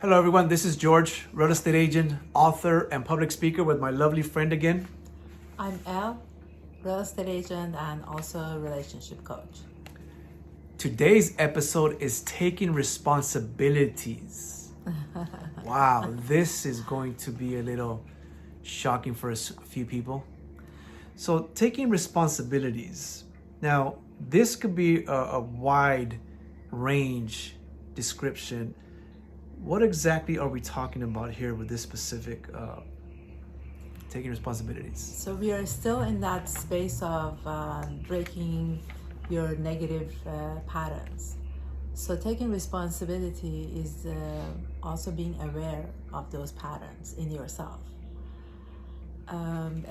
Hello everyone, this is George, real estate agent, author, and public speaker with my lovely friend again. I'm Elle, real estate agent and also a relationship coach. Today's episode is taking responsibilities. Wow, this is going to be a little shocking for a few people. So taking responsibilities. Now, this could be a wide range description. What exactly are we talking about here with this specific taking responsibilities? So we are still in that space of breaking your negative patterns. So taking responsibility is also being aware of those patterns in yourself.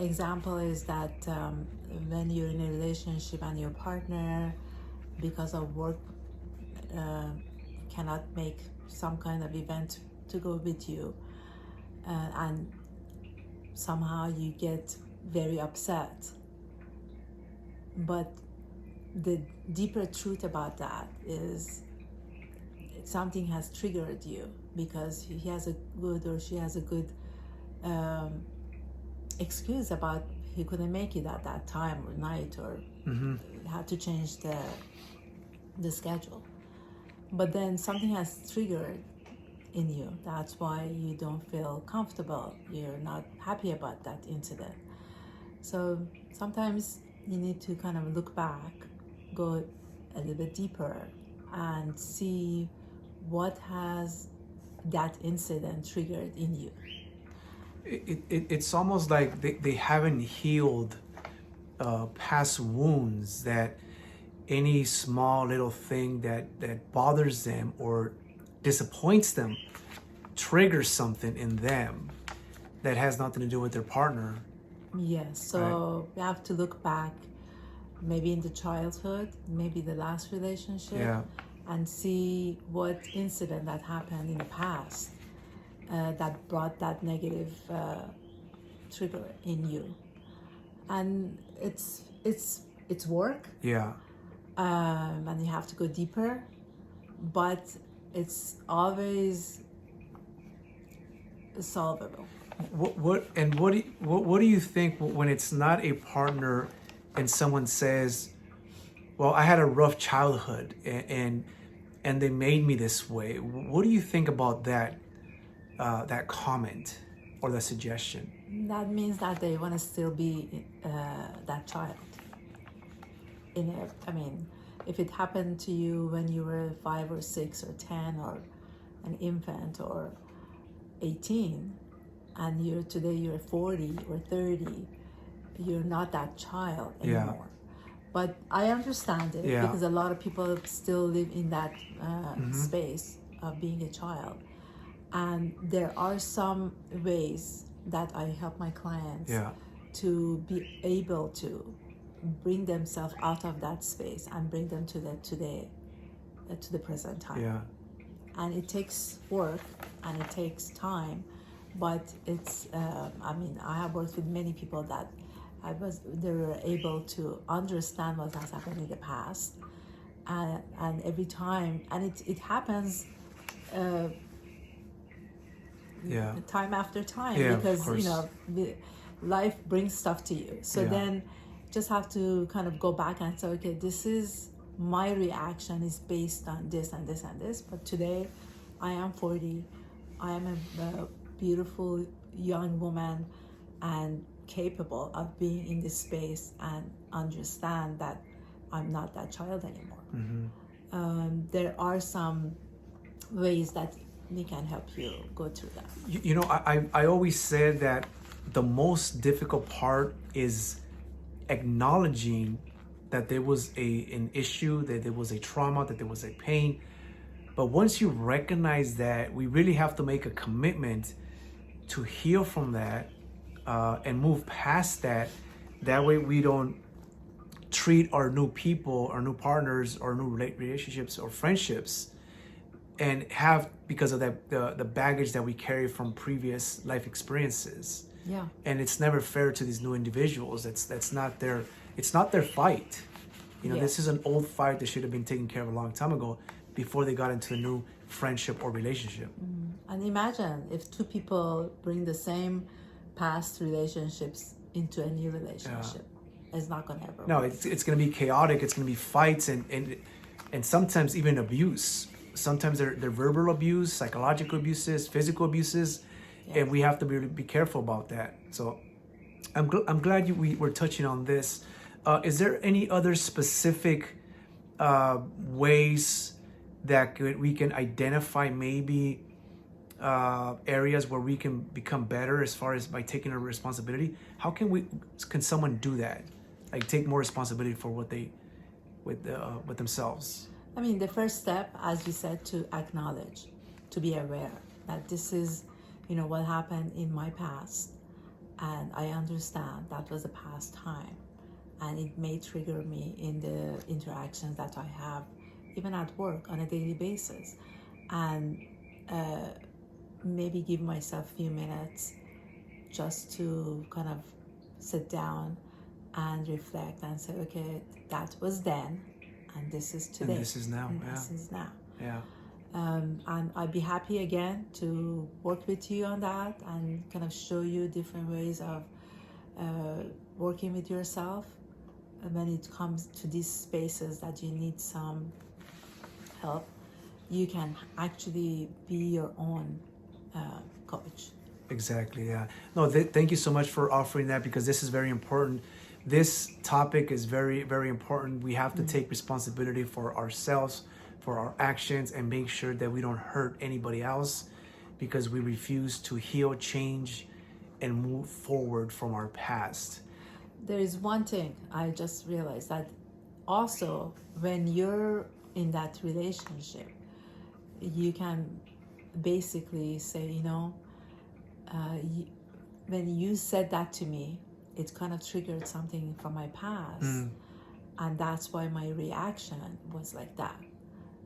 Example is that when you're in a relationship and your partner, because of work, cannot make some kind of event to go with you, and somehow you get very upset. But the deeper truth about that is something has triggered you because he has a good or she has a good excuse about he couldn't make it at that time or night or had to change the schedule. But then something has triggered in you. That's why you don't feel comfortable. You're not happy about that incident. So sometimes you need to kind of look back, go a little bit deeper, and see what has that incident triggered in you. It's almost like they haven't healed past wounds, that any small little thing that bothers them or disappoints them triggers something in them that has nothing to do with their partner. Yes, so we have to look back maybe in the childhood, maybe the last relationship, and see what incident that happened in the past that brought that negative trigger in you. And it's work. And you have to go deeper, but it's always solvable. What do you think when it's not a partner and someone says, well, I had a rough childhood and they made me this way? What do you think about that comment or that suggestion? That means that they want to still be that child. If it happened to you when you were 5 or 6 or 10 or an infant or 18, and today you're 40 or 30, you're not that child anymore. But I understand it because a lot of people still live in that space of being a child. And there are some ways that I help my clients to be able to bring themselves out of that space and bring them to the present time. And it takes work and it takes time, but it's I have worked with many people that they were able to understand what has happened in the past, and every time, and it happens time after time, because life brings stuff to you. So then just have to kind of go back and say, okay, this is my reaction is based on this and this and this, but today I am 40, I am a beautiful young woman and capable of being in this space and understand that I'm not that child anymore. There are some ways that we can help you go through that. I always said that the most difficult part is acknowledging that there was an issue, that there was a trauma, that there was a pain. But once you recognize that, we really have to make a commitment to heal from that and move past that. That way we don't treat our new people, our new partners, or new relationships or friendships, and have, because of that, the baggage that we carry from previous life experiences. And it's never fair to these new individuals. It's not their fight. This is an old fight that should have been taken care of a long time ago before they got into a new friendship or relationship. And imagine if two people bring the same past relationships into a new relationship. It's not going to ever No, work. it's going to be chaotic. It's going to be fights and sometimes even abuse. Sometimes they're verbal abuse, psychological abuses, physical abuses, and we have to be careful about that. So I'm glad we were touching on this. Is there any other specific ways that we can identify maybe areas where we can become better as far as by taking a responsibility? How can someone do that? Like take more responsibility for what they with themselves? I mean, the first step, as you said, to acknowledge, to be aware that this is, what happened in my past, and I understand that was a past time, and it may trigger me in the interactions that I have, even at work on a daily basis, and maybe give myself a few minutes just to kind of sit down and reflect and say, okay, that was then, and this is today. And this is now. And yeah. this is now. Yeah. And I'd be happy again to work with you on that and kind of show you different ways of working with yourself when it comes to these spaces that you need some help. You can actually be your own coach. Exactly. Yeah. No. Thank you so much for offering that, because this is very important. This topic is very, very important. We have to take responsibility for ourselves, for our actions, and make sure that we don't hurt anybody else, because we refuse to heal, change, and move forward from our past. There is one thing I just realized, that also when you're in that relationship, you can basically say, when you said that to me, it kind of triggered something from my past, and that's why my reaction was like that.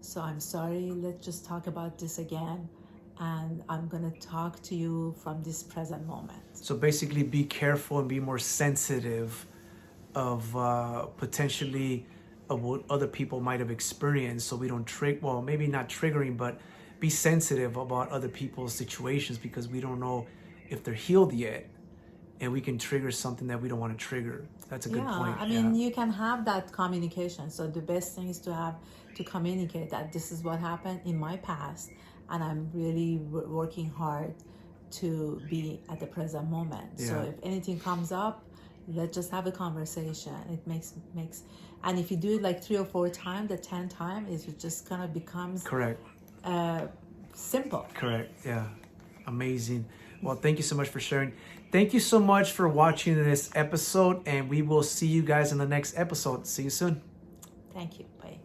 So I'm sorry, let's just talk about this again, and I'm gonna talk to you from this present moment. So basically, be careful and be more sensitive of potentially of what other people might have experienced, so we don't maybe not triggering, but be sensitive about other people's situations, because we don't know if they're healed yet, and we can trigger something that we don't want to trigger. That's a good point. I mean, you can have that communication. So the best thing is to communicate that this is what happened in my past, and I'm really working hard to be at the present moment. So if anything comes up, let's just have a conversation. It makes, and if you do it like 3 or 4 times, the 10th time is it just kind of becomes correct. Simple. Correct. Yeah. Amazing. Well, thank you so much for sharing. Thank you so much for watching this episode, and we will see you guys in the next episode. See you soon. Thank you. Bye.